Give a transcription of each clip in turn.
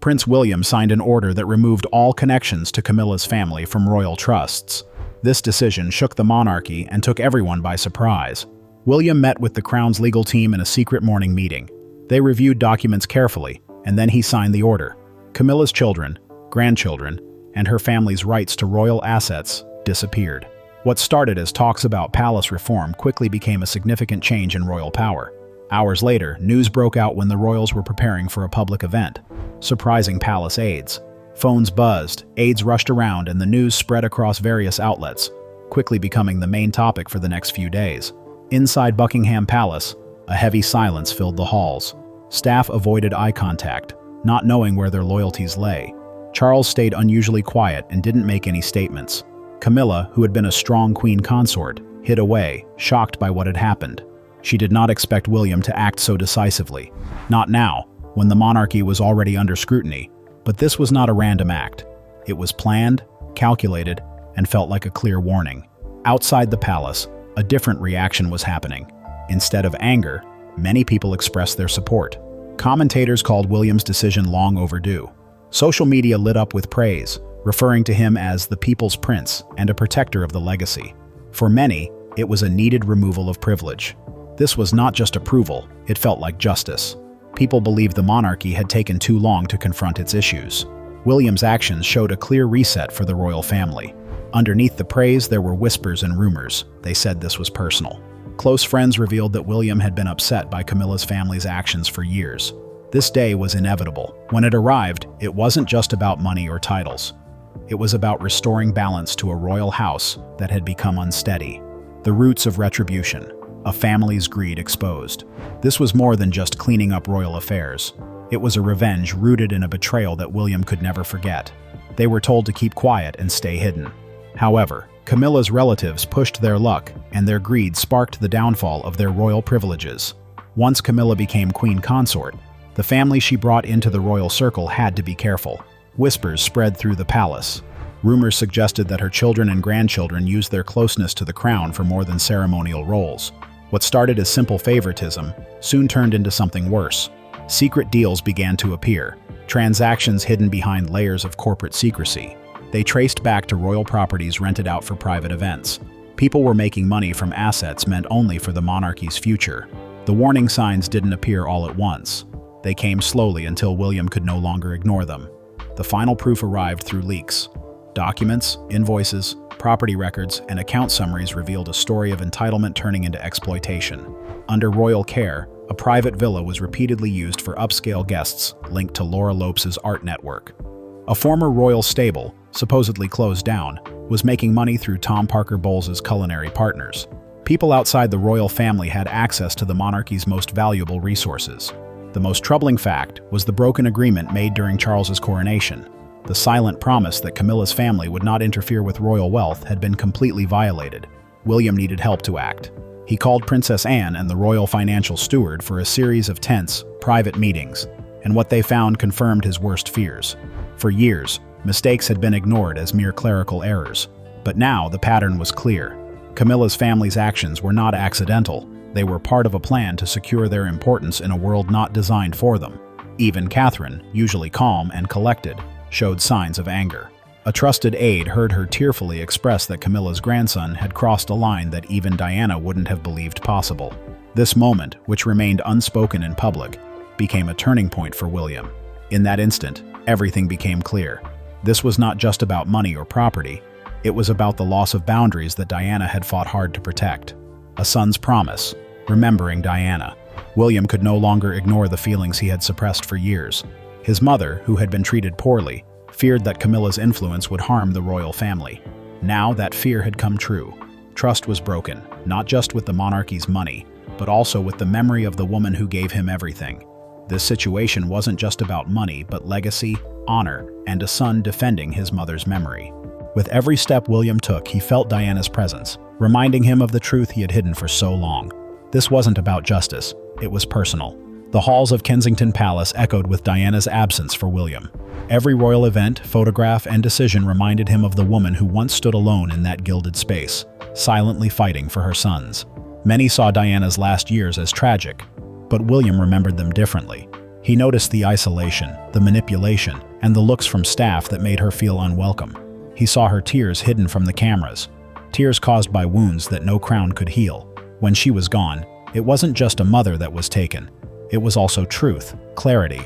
Prince William signed an order that removed all connections to Camilla's family from royal trusts. This decision shook the monarchy and took everyone by surprise. William met with the Crown's legal team in a secret morning meeting. They reviewed documents carefully, and then he signed the order. Camilla's children, grandchildren, and her family's rights to royal assets disappeared. What started as talks about palace reform quickly became a significant change in royal power. Hours later, news broke out when the royals were preparing for a public event, surprising palace aides. Phones buzzed, aides rushed around, and the news spread across various outlets, quickly becoming the main topic for the next few days. Inside Buckingham Palace, a heavy silence filled the halls. Staff avoided eye contact, not knowing where their loyalties lay. Charles stayed unusually quiet and didn't make any statements. Camilla, who had been a strong queen consort, hid away, shocked by what had happened. She did not expect William to act so decisively. Not now, when the monarchy was already under scrutiny. But this was not a random act. It was planned, calculated, and felt like a clear warning. Outside the palace, a different reaction was happening. Instead of anger, many people expressed their support. Commentators called William's decision long overdue. Social media lit up with praise, referring to him as the people's prince and a protector of the legacy. For many, it was a needed removal of privilege. This was not just approval, it felt like justice. People believed the monarchy had taken too long to confront its issues. William's actions showed a clear reset for the royal family. Underneath the praise, there were whispers and rumors. They said this was personal. Close friends revealed that William had been upset by Camilla's family's actions for years. This day was inevitable. When it arrived, it wasn't just about money or titles. It was about restoring balance to a royal house that had become unsteady. The roots of retribution, a family's greed exposed. This was more than just cleaning up royal affairs. It was a revenge rooted in a betrayal that William could never forget. They were told to keep quiet and stay hidden. However, Camilla's relatives pushed their luck, and their greed sparked the downfall of their royal privileges. Once Camilla became queen consort, the family she brought into the royal circle had to be careful. Whispers spread through the palace. Rumors suggested that her children and grandchildren used their closeness to the crown for more than ceremonial roles. What started as simple favoritism soon turned into something worse. Secret deals began to appear, transactions hidden behind layers of corporate secrecy. They traced back to royal properties rented out for private events. People were making money from assets meant only for the monarchy's future. The warning signs didn't appear all at once. They came slowly until William could no longer ignore them. The final proof arrived through leaks. Documents, invoices, property records, and account summaries revealed a story of entitlement turning into exploitation. Under royal care, a private villa was repeatedly used for upscale guests linked to Laura Lopes's art network. A former royal stable, supposedly closed down, was making money through Tom Parker Bowles's culinary partners. People outside the royal family had access to the monarchy's most valuable resources. The most troubling fact was the broken agreement made during Charles's coronation. The silent promise that Camilla's family would not interfere with royal wealth had been completely violated. William needed help to act. He called Princess Anne and the royal financial steward for a series of tense, private meetings, and what they found confirmed his worst fears. For years, mistakes had been ignored as mere clerical errors. But now the pattern was clear. Camilla's family's actions were not accidental. They were part of a plan to secure their importance in a world not designed for them. Even Catherine, usually calm and collected, showed signs of anger. A trusted aide heard her tearfully express that Camilla's grandson had crossed a line that even Diana wouldn't have believed possible. This moment, which remained unspoken in public, became a turning point for William. In that instant, everything became clear. This was not just about money or property. It was about the loss of boundaries that Diana had fought hard to protect. A son's promise, remembering Diana. William could no longer ignore the feelings he had suppressed for years. His mother, who had been treated poorly, feared that Camilla's influence would harm the royal family. Now that fear had come true. Trust was broken, not just with the monarchy's money, but also with the memory of the woman who gave him everything. This situation wasn't just about money, but legacy, honor, and a son defending his mother's memory. With every step William took, he felt Diana's presence, reminding him of the truth he had hidden for so long. This wasn't about justice, it was personal. The halls of Kensington Palace echoed with Diana's absence for William. Every royal event, photograph, and decision reminded him of the woman who once stood alone in that gilded space, silently fighting for her sons. Many saw Diana's last years as tragic, but William remembered them differently. He noticed the isolation, the manipulation, and the looks from staff that made her feel unwelcome. He saw her tears hidden from the cameras, tears caused by wounds that no crown could heal. When she was gone, it wasn't just a mother that was taken. It was also truth, clarity,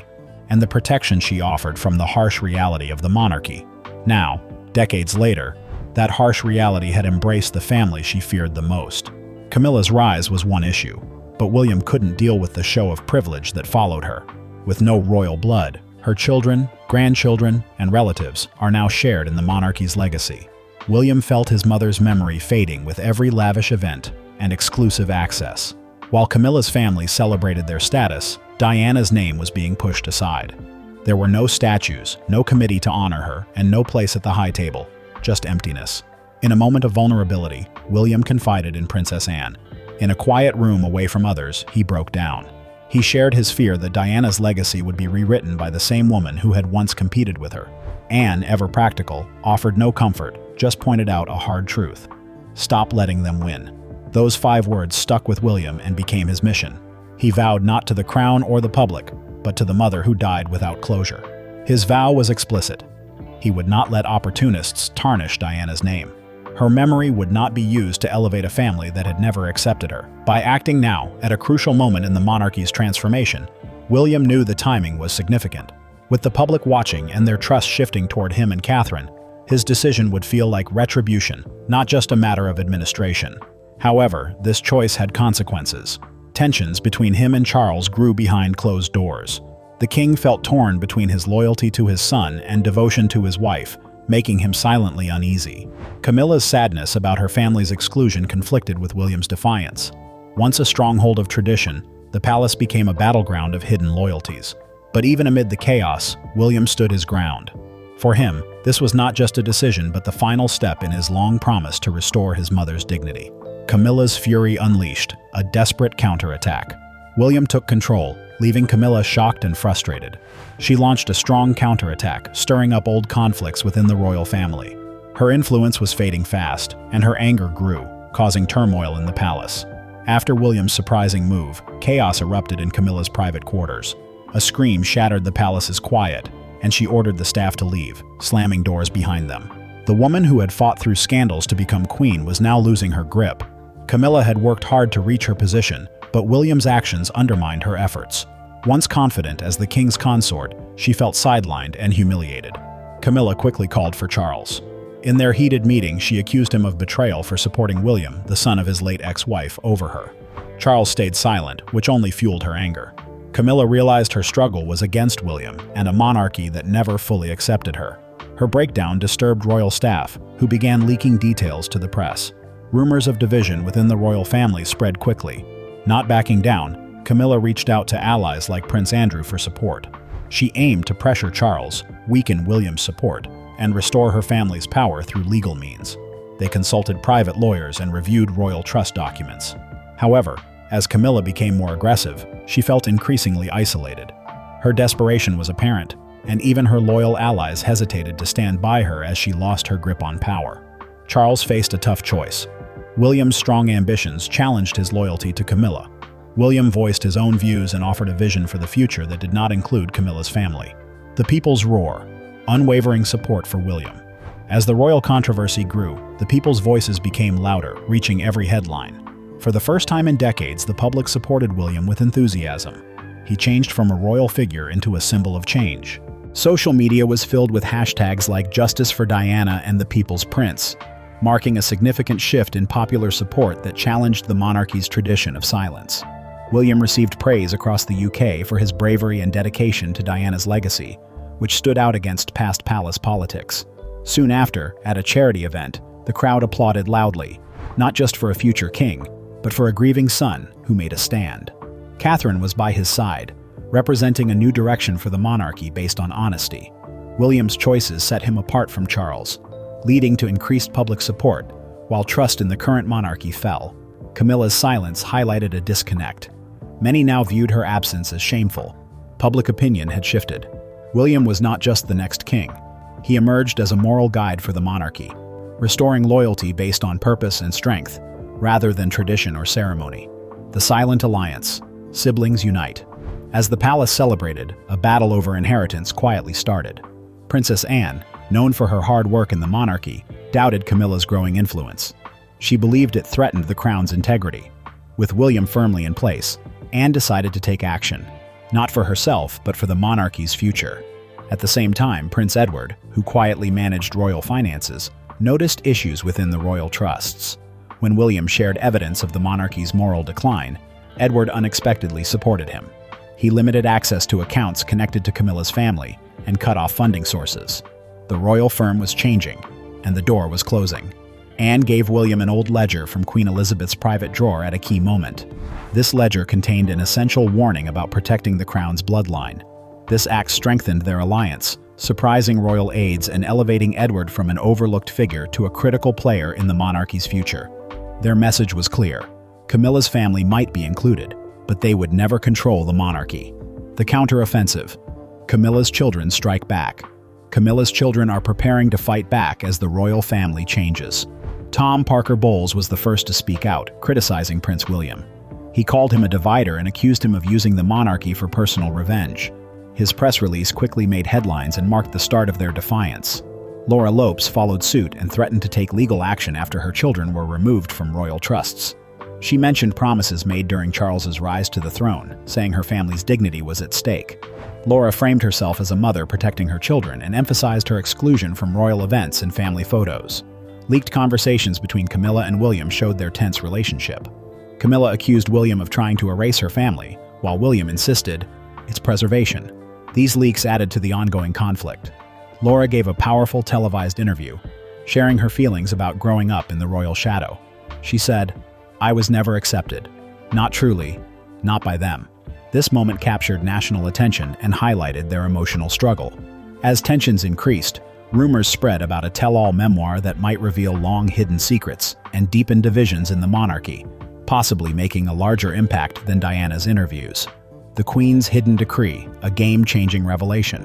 and the protection she offered from the harsh reality of the monarchy. Now, decades later, that harsh reality had embraced the family she feared the most. Camilla's rise was one issue, but William couldn't deal with the show of privilege that followed her. With no royal blood, her children, grandchildren, and relatives are now shared in the monarchy's legacy. William felt his mother's memory fading with every lavish event and exclusive access. While Camilla's family celebrated their status, Diana's name was being pushed aside. There were no statues, no committee to honor her, and no place at the high table, just emptiness. In a moment of vulnerability, William confided in Princess Anne. In a quiet room away from others, he broke down. He shared his fear that Diana's legacy would be rewritten by the same woman who had once competed with her. Anne, ever practical, offered no comfort, just pointed out a hard truth. Stop letting them win. Those 5 words stuck with William and became his mission. He vowed not to the crown or the public, but to the mother who died without closure. His vow was explicit. He would not let opportunists tarnish Diana's name. Her memory would not be used to elevate a family that had never accepted her. By acting now, at a crucial moment in the monarchy's transformation, William knew the timing was significant. With the public watching and their trust shifting toward him and Catherine, his decision would feel like retribution, not just a matter of administration. However, this choice had consequences. Tensions between him and Charles grew behind closed doors. The king felt torn between his loyalty to his son and devotion to his wife, making him silently uneasy. Camilla's sadness about her family's exclusion conflicted with William's defiance. Once a stronghold of tradition, the palace became a battleground of hidden loyalties. But even amid the chaos, William stood his ground. For him, this was not just a decision but the final step in his long promise to restore his mother's dignity. Camilla's fury unleashed, a desperate counterattack. William took control, leaving Camilla shocked and frustrated. She launched a strong counterattack, stirring up old conflicts within the royal family. Her influence was fading fast, and her anger grew, causing turmoil in the palace. After William's surprising move, chaos erupted in Camilla's private quarters. A scream shattered the palace's quiet, and she ordered the staff to leave, slamming doors behind them. The woman who had fought through scandals to become queen was now losing her grip. Camilla had worked hard to reach her position, but William's actions undermined her efforts. Once confident as the king's consort, she felt sidelined and humiliated. Camilla quickly called for Charles. In their heated meeting, she accused him of betrayal for supporting William, the son of his late ex-wife, over her. Charles stayed silent, which only fueled her anger. Camilla realized her struggle was against William and a monarchy that never fully accepted her. Her breakdown disturbed royal staff, who began leaking details to the press. Rumors of division within the royal family spread quickly. Not backing down, Camilla reached out to allies like Prince Andrew for support. She aimed to pressure Charles, weaken William's support, and restore her family's power through legal means. They consulted private lawyers and reviewed royal trust documents. However, as Camilla became more aggressive, she felt increasingly isolated. Her desperation was apparent, and even her loyal allies hesitated to stand by her as she lost her grip on power. Charles faced a tough choice. William's strong ambitions challenged his loyalty to Camilla. William voiced his own views and offered a vision for the future that did not include Camilla's family. The people's roar, unwavering support for William. As the royal controversy grew, the people's voices became louder, reaching every headline. For the first time in decades, the public supported William with enthusiasm. He changed from a royal figure into a symbol of change. Social media was filled with hashtags like Justice for Diana and the People's Prince, marking a significant shift in popular support that challenged the monarchy's tradition of silence. William received praise across the UK for his bravery and dedication to Diana's legacy, which stood out against past palace politics. Soon after, at a charity event, the crowd applauded loudly, not just for a future king, but for a grieving son who made a stand. Catherine was by his side, representing a new direction for the monarchy based on honesty. William's choices set him apart from Charles, leading to increased public support, while trust in the current monarchy fell. Camilla's silence highlighted a disconnect. Many now viewed her absence as shameful. Public opinion had shifted. William was not just the next king. He emerged as a moral guide for the monarchy, restoring loyalty based on purpose and strength, rather than tradition or ceremony. The Silent Alliance, Siblings Unite. As the palace celebrated, a battle over inheritance quietly started. Princess Anne, known for her hard work in the monarchy, doubted Camilla's growing influence. She believed it threatened the crown's integrity. With William firmly in place, Anne decided to take action, not for herself, but for the monarchy's future. At the same time, Prince Edward, who quietly managed royal finances, noticed issues within the royal trusts. When William shared evidence of the monarchy's moral decline, Edward unexpectedly supported him. He limited access to accounts connected to Camilla's family and cut off funding sources. The royal firm was changing, and the door was closing. Anne gave William an old ledger from Queen Elizabeth's private drawer at a key moment. This ledger contained an essential warning about protecting the crown's bloodline. This act strengthened their alliance, surprising royal aides and elevating Edward from an overlooked figure to a critical player in the monarchy's future. Their message was clear. Camilla's family might be included, but they would never control the monarchy. The counteroffensive. Camilla's children strike back. Camilla's children are preparing to fight back as the royal family changes. Tom Parker Bowles was the first to speak out, criticizing Prince William. He called him a divider and accused him of using the monarchy for personal revenge. His press release quickly made headlines and marked the start of their defiance. Laura Lopes followed suit and threatened to take legal action after her children were removed from royal trusts. She mentioned promises made during Charles's rise to the throne, saying her family's dignity was at stake. Laura framed herself as a mother protecting her children and emphasized her exclusion from royal events and family photos. Leaked conversations between Camilla and William showed their tense relationship. Camilla accused William of trying to erase her family, while William insisted its preservation. These leaks added to the ongoing conflict. Laura gave a powerful televised interview, sharing her feelings about growing up in the royal shadow. She said, "I was never accepted. Not truly, not by them." This moment captured national attention and highlighted their emotional struggle. As tensions increased, rumors spread about a tell-all memoir that might reveal long-hidden secrets and deepen divisions in the monarchy, possibly making a larger impact than Diana's interviews. The Queen's hidden decree, a game-changing revelation.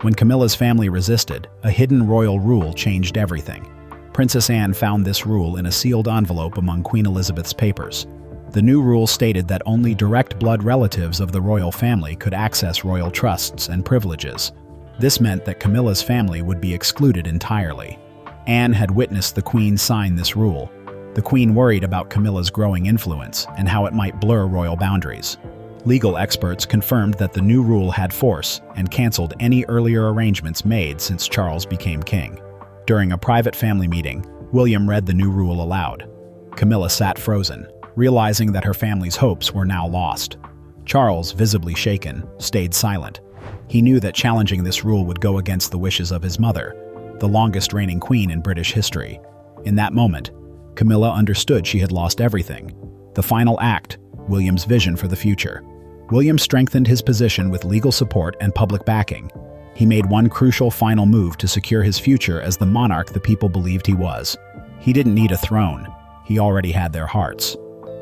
When Camilla's family resisted, a hidden royal rule changed everything. Princess Anne found this rule in a sealed envelope among Queen Elizabeth's papers. The new rule stated that only direct blood relatives of the royal family could access royal trusts and privileges. This meant that Camilla's family would be excluded entirely. Anne had witnessed the Queen sign this rule. The Queen worried about Camilla's growing influence and how it might blur royal boundaries. Legal experts confirmed that the new rule had force and canceled any earlier arrangements made since Charles became king. During a private family meeting, William read the new rule aloud. Camilla sat frozen, realizing that her family's hopes were now lost. Charles, visibly shaken, stayed silent. He knew that challenging this rule would go against the wishes of his mother, the longest reigning queen in British history. In that moment, Camilla understood she had lost everything. The final act, William's vision for the future. William strengthened his position with legal support and public backing. He made one crucial final move to secure his future as the monarch the people believed he was. He didn't need a throne. He already had their hearts.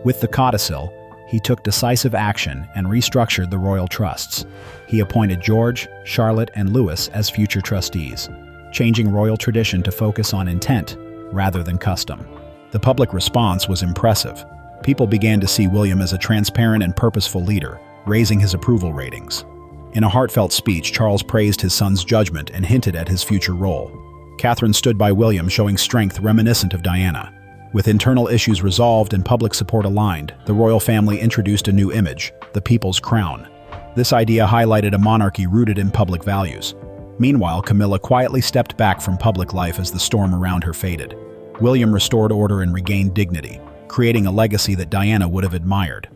With the codicil, he took decisive action and restructured the royal trusts. He appointed George, Charlotte, and Louis as future trustees, changing royal tradition to focus on intent rather than custom. The public response was impressive. People began to see William as a transparent and purposeful leader, raising his approval ratings. In a heartfelt speech, Charles praised his son's judgment and hinted at his future role. Catherine stood by William, showing strength reminiscent of Diana. With internal issues resolved and public support aligned, the royal family introduced a new image, the people's crown. This idea highlighted a monarchy rooted in public values. Meanwhile, Camilla quietly stepped back from public life as the storm around her faded. William restored order and regained dignity, creating a legacy that Diana would have admired.